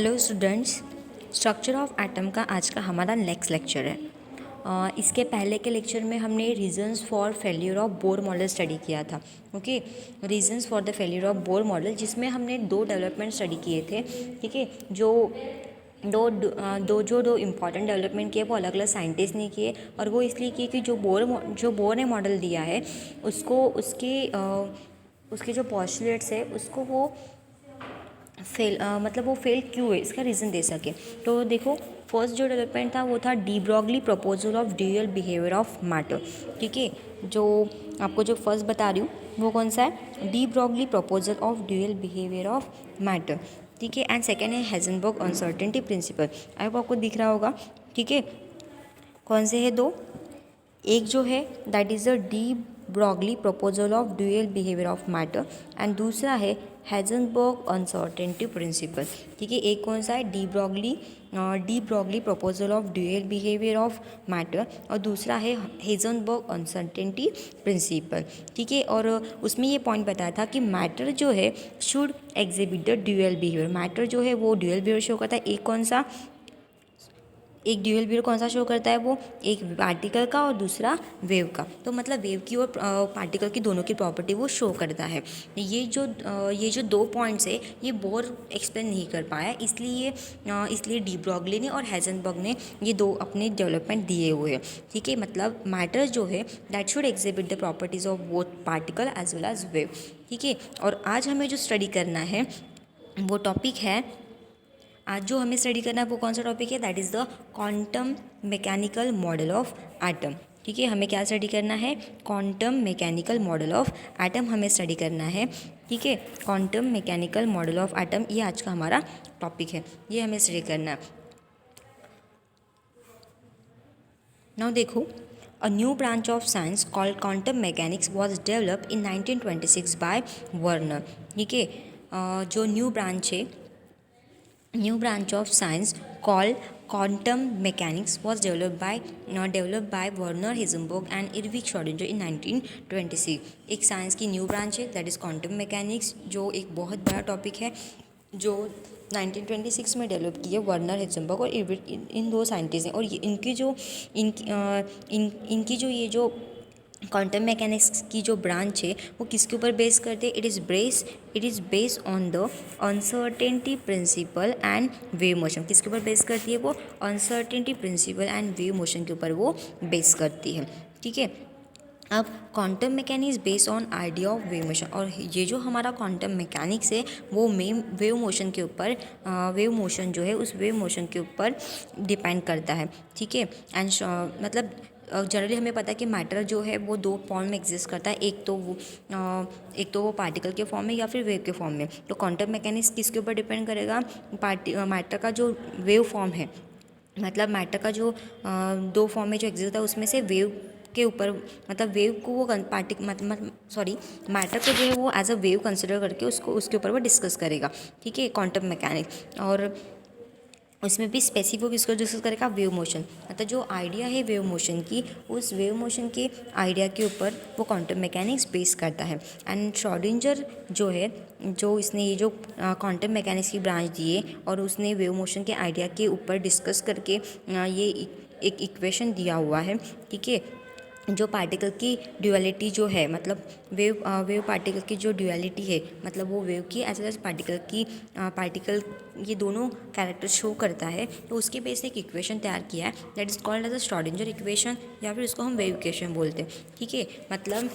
Hello students, structure of atom का आज का हमारा नेक्स्ट लेक्चर है। इसके पहले के लेक्चर में हमने reasons for failure of Bohr model study किया था। Okay, reasons for the failure of Bohr model, जिसमें हमने दो डेवलपमेंट स्टडी किए थे। ठीक है, दो इम्पॉर्टेंट डेवलपमेंट किए वो अलग अलग साइंटिस्ट ने किए, और वो इसलिए किए कि जो बोर ने मॉडल दिया है उसको उसके जो पॉस्टुलेट्स है उसको वो मतलब वो फेल क्यों है, इसका रीज़न दे सके। तो देखो, फर्स्ट जो डेवलपमेंट था वो था de Broglie proposal of dual behaviour of matter. ठीक है, जो आपको जो फर्स्ट बता रही हूँ वो कौन सा है, de Broglie proposal of dual behaviour of matter. ठीक है, एंड सेकेंड है हेजनबर्ग अनसर्टेनिटी प्रिंसिपल। आपको दिख रहा होगा। ठीक है, कौन से है दो, एक जो है that is the de Broglie proposal of dual behaviour of matter, and दूसरा है हेजनबर्ग अनसर्टेनिटी प्रिंसिपल। ठीक है, एक कौन सा है de Broglie proposal of dual behaviour of matter, और दूसरा है हेजनबर्ग अनसर्टेनिटी प्रिंसिपल। ठीक है, और उसमें ये पॉइंट बताया था कि मैटर जो है should exhibit the dual behaviour. Matter जो है वो ड्यूअल बिहेवियर शो करता है। एक कौन सा, एक ड्यूअल बिहेवियर कौन सा शो करता है, वो एक पार्टिकल का और दूसरा वेव का। तो मतलब वेव की और पार्टिकल की दोनों की प्रॉपर्टी वो शो करता है। ये जो दो पॉइंट्स है ये बोर एक्सप्लेन नहीं कर पाया, इसलिए डी ब्रॉगली ने और हेजनबर्ग ने ये दो अपने डेवलपमेंट दिए हुए हैं। ठीक है, मतलब मैटर जो है that should exhibit the properties of both particle as well as wave. ठीक है, और आज हमें जो स्टडी करना है वो टॉपिक है, आज जो हमें स्टडी करना है वो कौन सा टॉपिक है, that is the quantum mechanical model of atom. ठीक है, हमें क्या स्टडी करना है, quantum mechanical model of atom हमें स्टडी करना है। ठीक है, quantum mechanical model of atom ये आज का हमारा टॉपिक है, ये हमें स्टडी करना है। नाउ देखो, a new branch of science called quantum mechanics was develop in 1926 by Werner. ठीक है, जो new branch of science called quantum mechanics was developed by Werner Heisenberg and Erwin Schrödinger in 1926। एक science की new branch है that is quantum mechanics, जो एक बहुत बड़ा टॉपिक है जो 1926 में डेवलप की है वर्नर हेजनबर्ग और इरविन, इन दो साइंटिस्ट हैं। और ये इनकी जो ये जो क्वांटम मैकेनिक्स की जो ब्रांच है वो किसके ऊपर बेस करते हैं, it is based on the uncertainty principle and wave motion. किसके ऊपर बेस करती है वो, uncertainty principle and wave motion के ऊपर वो बेस करती है। ठीक है, अब quantum mechanics based on idea of wave motion, और ये जो हमारा क्वांटम मैकेनिक्स है वो वेव मोशन के ऊपर वेव मोशन जो है उस वेव मोशन के ऊपर डिपेंड करता है। ठीक है, एंड मतलब जनरली हमें पता है कि मैटर जो है वो दो फॉर्म में एग्जिस्ट करता है, एक तो वो पार्टिकल के फॉर्म में या फिर वेव के फॉर्म में। तो क्वांटम मैकेनिक्स किसके ऊपर डिपेंड करेगा, मैटर का जो वेव फॉर्म है, मतलब मैटर का जो दो फॉर्म में जो एग्जिस्ट होता है उसमें से वेव के ऊपर, मतलब वेव को वो मैटर को जो है वो एज अ वेव कंसिडर करके उसके ऊपर वो डिस्कस करेगा। ठीक है, क्वांटम मैकेनिक्स, और उसमें भी स्पेसिफिक इसको डिस्कस करेगा वेव मोशन, मतलब जो आइडिया है वेव मोशन की, उस वेव मोशन के आइडिया के ऊपर वो क्वांटम मैकेनिक्स बेस करता है। एंड श्रोडिंगर जो है, जो इसने ये जो क्वांटम मैकेनिक्स की ब्रांच दी है और उसने वेव मोशन के आइडिया के ऊपर डिस्कस करके ये एक इक्वेशन दिया हुआ है। ठीक है, जो पार्टिकल की ड्यूअलिटी जो है, मतलब वेव पार्टिकल की जो ड्यूअलिटी है, मतलब वो वेव की एज वेल एज पार्टिकल ये दोनों कैरेक्टर शो करता है, तो उसके बेस से एक इक्वेशन तैयार किया है that is called as a Schrodinger equation, या फिर इसको हम वेव इक्वेशन बोलते हैं। ठीक है, मतलब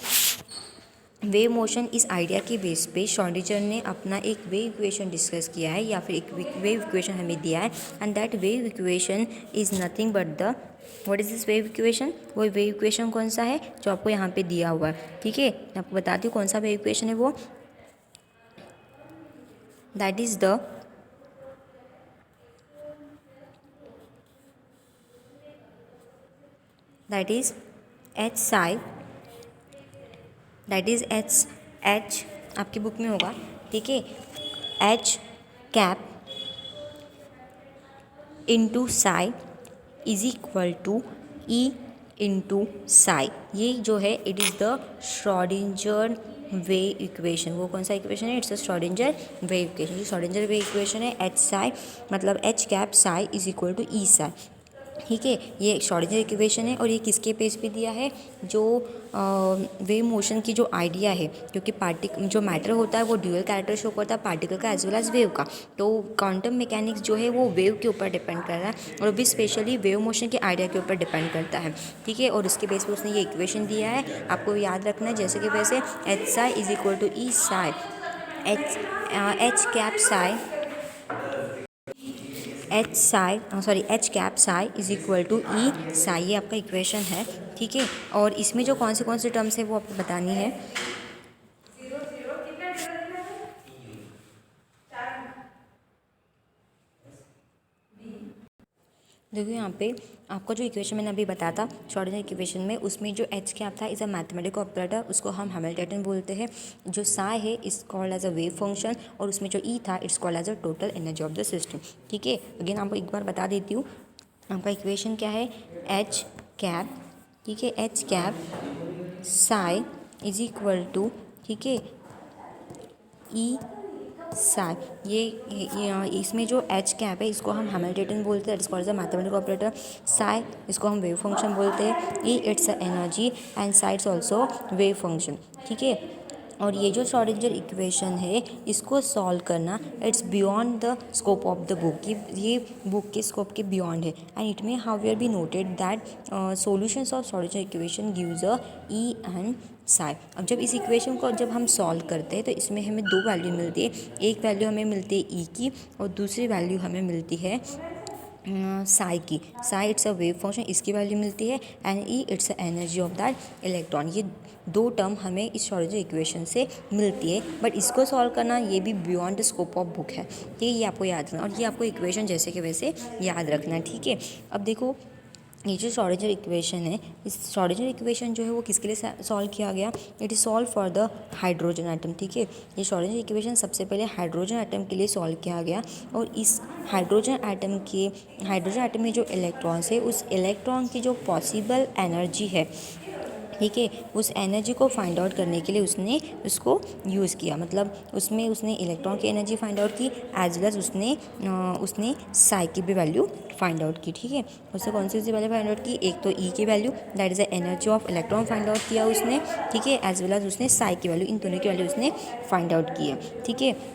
वेव मोशन इस आइडिया के बेस पे श्रोडिंगर ने अपना एक वेव इक्वेशन डिस्कस किया है, या फिर एक वेव इक्वेशन हमें दिया है, and that wave equation is nothing but the, what is this wave equation, वो वेव इक्वेशन कौन सा है जो आपको यहाँ पे दिया हुआ है। ठीक है, मैं आपको बताती हूँ कौन सा वेव इक्वेशन है वो, that is H psi, that is H आपकी बुक में होगा। ठीक है, H cap into psi is equal to E into psi. ये जो है it is the Schrodinger wave equation. वो कौन सा इक्वेशन है? It's a Schrodinger wave equation. Schrodinger wave equation है एच साई मतलब H cap psi is equal to E psi. ठीक है, ये श्रोडिंगर इक्वेशन है और ये किसके बेस पे दिया है? जो वेव मोशन की जो आइडिया है, क्योंकि जो मैटर होता है वो ड्यूअल कैरेक्टर शो करता है, पार्टिकल का एज वेल एज वेव का। तो क्वांटम मैकेनिक्स जो है वो वेव के ऊपर डिपेंड कर रहा है और भी स्पेशली वेव मोशन के आइडिया के ऊपर डिपेंड करता है। ठीक है, और उसके बेस पर उसने ये इक्वेशन दिया है, आपको याद रखना है जैसे कि वैसे H psi is equal to E psi H cap psi H cap psi is equal to E psi, ये आपका इक्वेशन है। ठीक है, और इसमें जो कौन से टर्म्स है वो आपको बतानी है। देखो यहाँ पे आपका जो इक्वेशन मैंने अभी बताया था श्रोडिंगर इक्वेशन में, उसमें जो एच कैप था इज़ अ मैथमेटिकल ऑपरेटर, उसको हम हैमिल्टन बोलते हैं। जो साई है is called as a wave function, और उसमें जो ई था it's called as a total energy of the system. ठीक है, अगेन आपको एक बार बता देती हूँ, आपका इक्वेशन क्या है? एच कैप, ठीक है, H cap psi is equal to, ठीक है, ई साई। इसमें जो एच कैप है इसको हम हैमिल्टन बोलते हैं, it's called as a mathematical operator. Psi इसको हम वेव फंक्शन बोलते हैं, E it's a energy and psi it's also wave function. ठीक है, और ये जो श्रोडिंगर इक्वेशन है इसको सॉल्व करना it's beyond the scope of the book, ये बुक के स्कोप के बियॉन्ड है। And it may however be noted that solutions of Schrodinger equation gives a E and Sai. अब जब इस इक्वेशन को जब हम सॉल्व करते हैं तो इसमें हमें दो वैल्यू मिलती है, एक वैल्यू हमें मिलती है ई की और दूसरी वैल्यू हमें मिलती है साई की। Sai it's a wave function, इसकी वैल्यू मिलती है, and E it's a energy of that electron. ये दो टर्म हमें इस श्रोडिंगर इक्वेशन से मिलती है, बट इसको सॉल्व करना ये भी beyond the scope of book है। ठीक है, ये आपको याद रखना, और ये आपको इक्वेशन जैसे कि वैसे याद रखना है। ठीक है, अब देखो ये जो श्रोडिंगर इक्वेशन है, इस श्रोडिंगर इक्वेशन जो है वो किसके लिए सॉल्व किया गया? It is solve for the hydrogen atom. ठीक है, ये श्रोडिंगर इक्वेशन सबसे पहले हाइड्रोजन एटम के लिए सॉल्व किया गया, और इस हाइड्रोजन एटम में जो इलेक्ट्रॉन्स है उस इलेक्ट्रॉन की जो पॉसिबल एनर्जी है, ठीक है, उस एनर्जी को फाइंड आउट करने के लिए उसने उसको यूज़ किया। मतलब उसमें उसने इलेक्ट्रॉन की एनर्जी फाइंड आउट की, एज वेल एज उसने साई की भी वैल्यू फाइंड आउट की। ठीक है, उसने कौन सी वैल्यू फाइंड आउट की? एक तो ई की value that is the energy of electron find out किया उसने। ठीक है, एज वेल एज उसने साई की वैल्यू, इन दोनों की वैल्यू उसने फाइंड आउट की है। ठीक है,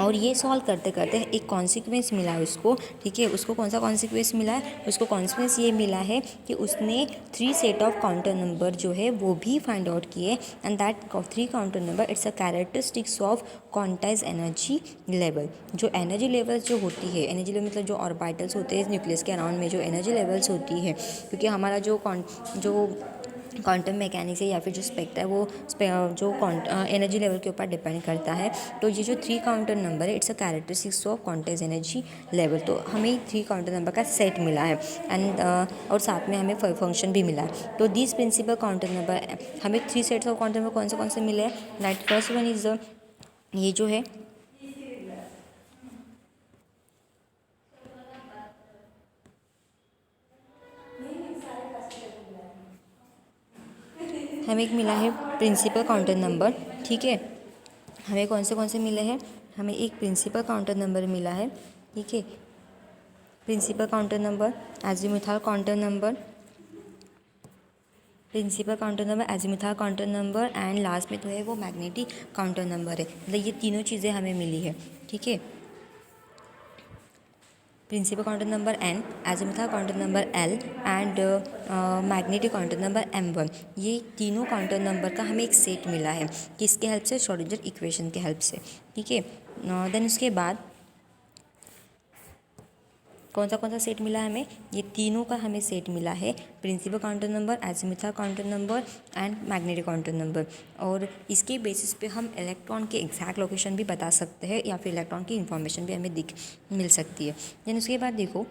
और ये सॉल्व करते करते एक कॉन्सिक्वेंस मिला है उसको। ठीक है, उसको कौन सा कॉन्सिक्वेंस मिला है? उसको कॉन्सिक्वेंस ये मिला है कि उसने 3 सेट ऑफ काउंटर नंबर जो है वो भी फाइंड आउट किए, and that 3 counter number it's a characteristics of quantize energy level. जो एनर्जी लेवल्स जो होती है, एनर्जी लेवल मतलब जो ऑर्बिटल्स होते हैं न्यूक्लियस के अराउंड में, जो एनर्जी लेवल्स होती है, क्योंकि हमारा जो क्वांटम मैकेनिक्स है या फिर जो स्पेक्ट्रा है वो जो एनर्जी लेवल के ऊपर डिपेंड करता है। तो ये जो 3 काउंटर नंबर है it's a characteristics of quantize energy level. तो हमें 3 काउंटर नंबर का सेट मिला है, एंड और साथ में हमें फंक्शन भी मिला है। तो दिस प्रिंसिपल काउंटर नंबर, हमें 3 सेट्स ऑफ काउंटर नंबर कौन से मिले हैं? दैट फर्स्ट वन इज ये जो है हमें एक मिला है प्रिंसिपल काउंटर नंबर। ठीक है, हमें कौन से मिले हैं? हमें एक प्रिंसिपल काउंटर नंबर मिला है। ठीक है, principal quantum number, azimuthal quantum number, azimuthal quantum number, and last में तो है वो मैग्नेटिक काउंटर नंबर है। मतलब ये तीनों चीज़ें हमें मिली है। ठीक है, principal quantum number n, azimuthal quantum number l, and magnetic quantum number m1। ये तीनों काउंटर नंबर का हमें एक सेट मिला है, किसके हेल्प से? श्रोडिंगर इक्वेशन के हेल्प से। ठीक है, देन उसके बाद कौन सा सेट मिला है हमें? ये तीनों का हमें सेट मिला है, principal quantum number, azimuthal quantum number and magnetic quantum number. और इसके बेसिस पे हम इलेक्ट्रॉन के एग्जैक्ट लोकेशन भी बता सकते हैं, या फिर इलेक्ट्रॉन की इन्फॉर्मेशन भी हमें मिल सकती है। देन उसके बाद देखो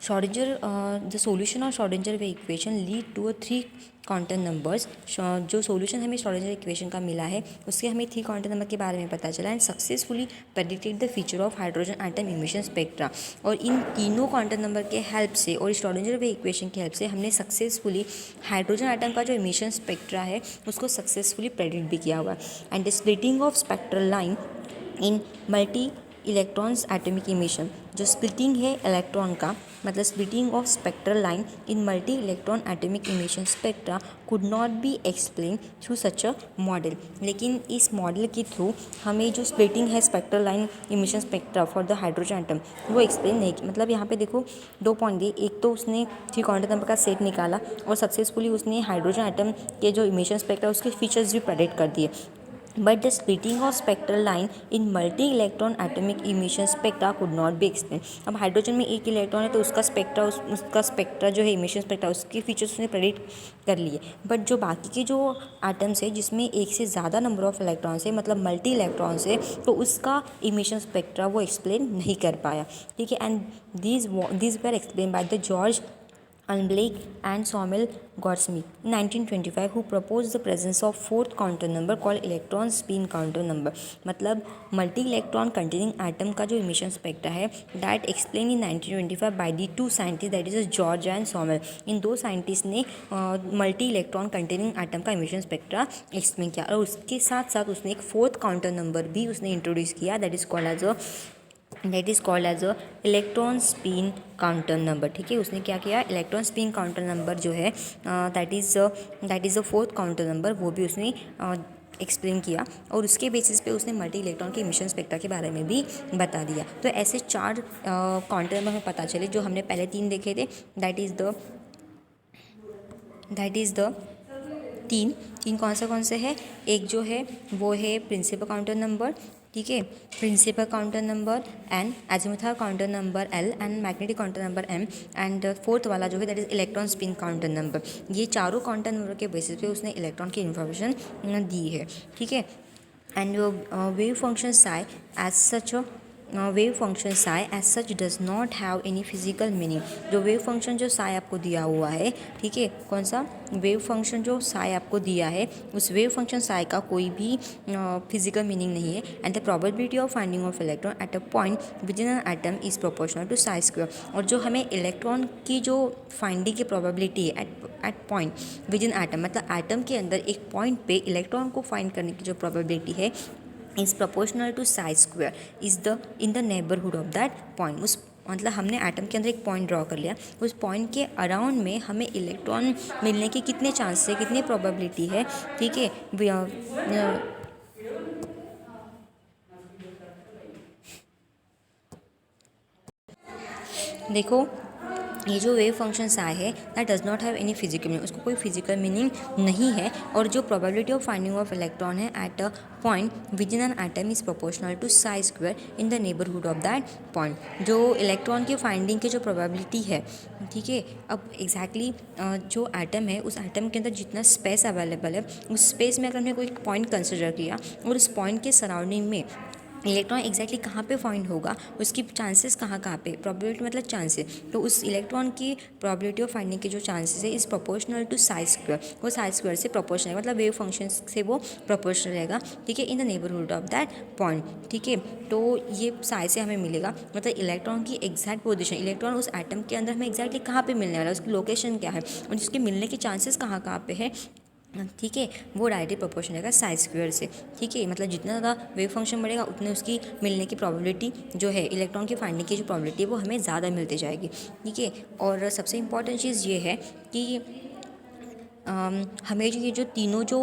the solution of Schrodinger wave equation lead to 3 quantum numbers. जो सॉल्यूशन हमें श्रोडिंगर इक्वेशन का मिला है उसके हमें 3 क्वांटम नंबर के बारे में पता चला and successfully predicted the feature of hydrogen atom emission spectra. और इन तीनों क्वांटम नंबर के हेल्प से और श्रोडिंगर वेव इक्वेशन की हेल्प से हमने सक्सेसफुली हाइड्रोजन एटम का जो इमिशन स्पेक्ट्रा है उसको सक्सेसफुली प्रेडिक्ट भी किया हुआ है। And the splitting of spectral line in multi electrons atomic emission, जो स्प्लिटिंग है इलेक्ट्रॉन का मतलब splitting of spectral line in multi electron atomic emission spectra could not be explain through such a model. लेकिन इस model के through हमें जो splitting है spectral line emission spectra for the hydrogen atom वो एक्सप्लेन नहीं की। मतलब यहाँ पे देखो 2 पॉइंट दिए, एक तो उसने 3 क्वांटम नंबर का सेट निकाला और सक्सेसफुली उसने हाइड्रोजन एटम के जो इमिशन स्पेक्ट्रा उसके फीचर्स भी प्रेडिक्ट कर दिए। But the splitting of spectral line in multi-electron atomic emission spectra could not be explained। अब हाइड्रोजन में एक इलेक्ट्रॉन है तो उसका स्पेक्ट्रा जो है इमिशन स्पेक्ट्रा उसके फीचर्स उसने प्रेडिक्ट कर लिए। बट जो बाकी के जो एटम्स है जिसमें एक से ज़्यादा नंबर ऑफ इलेक्ट्रॉन्स है मतलब मल्टी इलेक्ट्रॉन्स है तो उसका इमिशन स्पेक्ट्रा वो एक्सप्लेन नहीं कर पाया। ठीक है। And these were explained by the George Blake and Samuel Gaudsmit in 1925 who proposed the presence of fourth quantum number called electron spin quantum number। मतलब मल्टी इलेक्ट्रॉन कंटेनिंग एटम का जो emission spectra है that explain in 1925 by the 2 scientist that is George and Samuel. इन 2 scientist ने multi electron containing atom का emission spectra explain किया और उसके साथ साथ उसने एक फोर्थ क्वांटम नंबर भी उसने इंट्रोड्यूस किया that is called as a electron spin quantum number. ठीक है। उसने क्या किया इलेक्ट्रॉन स्पिन काउंटर नंबर जो है that is the fourth counter number वो भी उसने एक्सप्लेन किया और उसके बेसिस पे उसने मल्टी इलेक्ट्रॉन के इमिशन स्पेक्ट्रा के बारे में भी बता दिया। तो ऐसे 4 काउंटर नंबर हमें पता चले जो हमने पहले 3 देखे थे दैट इज़ द तीन कौन से है। एक जो है वो है प्रिंसिपल काउंटर नंबर। ठीक है। Principal quantum number N, azimuthal quantum number l and magnetic quantum number m and fourth वाला जो है that is electron spin quantum number. ये चारों काउंटर नंबर के बेसिस पे उसने इलेक्ट्रॉन की इन्फॉर्मेशन दी है। ठीक है। And wave function psi as such wave function psi as such does not have any physical meaning. जो वेव फंक्शन जो साई आपको दिया हुआ है ठीक है कौन सा वेव फंक्शन जो साई आपको दिया है उस वेव फंक्शन साई का कोई भी फिजिकल मीनिंग नहीं है। And the probability of finding of electron at a point within an atom is proportional to psi square. और जो हमें इलेक्ट्रॉन की जो फाइंडिंग की प्रोबेबिलिटी है at point within atom मतलब एटम के अंदर एक पॉइंट पे इलेक्ट्रॉन को फाइंड करने की जो प्रोबेबिलिटी है is proportional to psi square is in the neighbourhood of that point. उस मतलब हमने एटम के अंदर एक पॉइंट ड्रॉ कर लिया उस पॉइंट के अराउंड में हमें इलेक्ट्रॉन मिलने के कितने चांस है कितनी प्रोबेबिलिटी है। ठीक है। देखो ये जो वेव फंक्शन साई है that does not have any physical meaning उसको कोई फिजिकल मीनिंग नहीं है। और जो probability of finding of electron है at a point within an atom is proportional to psi square in the neighbourhood of that point. जो electron की finding की जो प्रोबेबिलिटी है ठीक है अब एग्जैक्टली जो एटम है उस एटम के अंदर जितना स्पेस अवेलेबल है उस स्पेस में अगर हमने कोई पॉइंट कंसिडर किया और उस पॉइंट के सराउंडिंग में इलेक्ट्रॉन एग्जैक्टली कहाँ पे फाइंड होगा उसकी चांसेस कहाँ पे प्रोबेबिलिटी मतलब चांसेस तो उस इलेक्ट्रॉन की प्रोबेबिलिटी ऑफ फाइंडिंग के जो चांसेस है is proportional to psi square. वो साई स्क्वायर से प्रोपोर्शनल है मतलब वेव फंक्शन से वो प्रोपोर्शनल रहेगा। ठीक है। इन the neighbourhood of that point. ठीक है। तो ये साई से हमें मिलेगा मतलब इलेक्ट्रॉन की एग्जैक्ट पोजिशन इलेक्ट्रॉन उस एटम के अंदर हमें एग्जैक्टली कहाँ पे मिलने वाला है उसकी लोकेशन क्या है और उसके मिलने के चांसेस कहाँ पे है। ठीक है। वो डायरेक्टली प्रोपोर्शनल रहेगा साई स्क्वायर से। ठीक है। मतलब जितना ज़्यादा वेव फंक्शन बढ़ेगा उतने उसकी मिलने की प्रोबेबिलिटी जो है इलेक्ट्रॉन की फाइंडिंग की जो प्रोबेबिलिटी है वो हमें ज़्यादा मिलती जाएगी। ठीक है। और सबसे इम्पॉर्टेंट चीज़ ये है कि हमें जो तीनों जो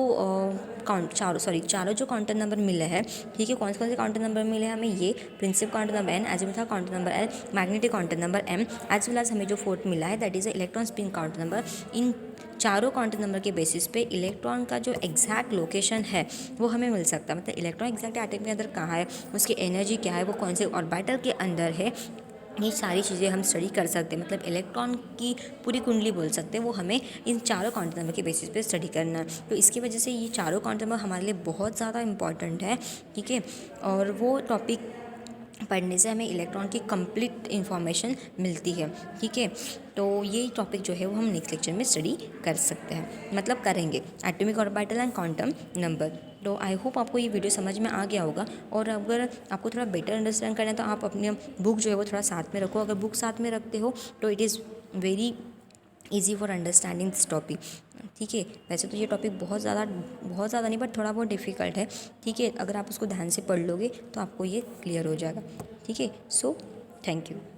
चारों जो काउंटर नंबर मिले हैं ठीक है कौन से काउंटर नंबर मिले हैं हमें ये principal quantum number N azimuthal quantum number L magnetic quantum number M as well as हमें जो फोर्थ मिला है that is electron spin quantum number. इन चारों काउंटर नंबर के बेसिस पे इलेक्ट्रॉन का जो एग्जैक्ट लोकेशन है वो हमें मिल सकता है। मतलब इलेक्ट्रॉन एग्जैक्ट एटम के अंदर कहाँ है उसकी एनर्जी क्या है वो कौन से ऑर्बिटल के अंदर है ये सारी चीज़ें हम स्टडी कर सकते हैं। मतलब इलेक्ट्रॉन की पूरी कुंडली बोल सकते हैं वो हमें इन चारों काउंटर नंबर के बेसिस पे स्टडी करना है। तो इसकी वजह से ये चारों काउंटर नंबर हमारे लिए बहुत ज़्यादा इंपॉर्टेंट है। ठीक है। और वो टॉपिक पढ़ने से हमें इलेक्ट्रॉन की कंप्लीट इन्फॉर्मेशन मिलती है। ठीक है, तो ये टॉपिक जो है वो हम नेक्स्ट लेक्चर में स्टडी कर सकते हैं, मतलब करेंगे, atomic orbital and quantum number. तो आई होप आपको ये वीडियो समझ में आ गया होगा, और अगर आपको थोड़ा बेटर अंडरस्टैंड करना है तो आप अपने बुक जो है वो थोड़ा साथ में रखो। अगर बुक साथ में रखते हो तो it is very easy for understanding this topic. ठीक है, वैसे तो ये टॉपिक बहुत ज़्यादा नहीं, बट थोड़ा बहुत डिफ़िकल्ट है। ठीक है, अगर आप उसको ध्यान से पढ़ लोगे तो आपको ये क्लियर हो जाएगा। ठीक है, सो थैंक यू।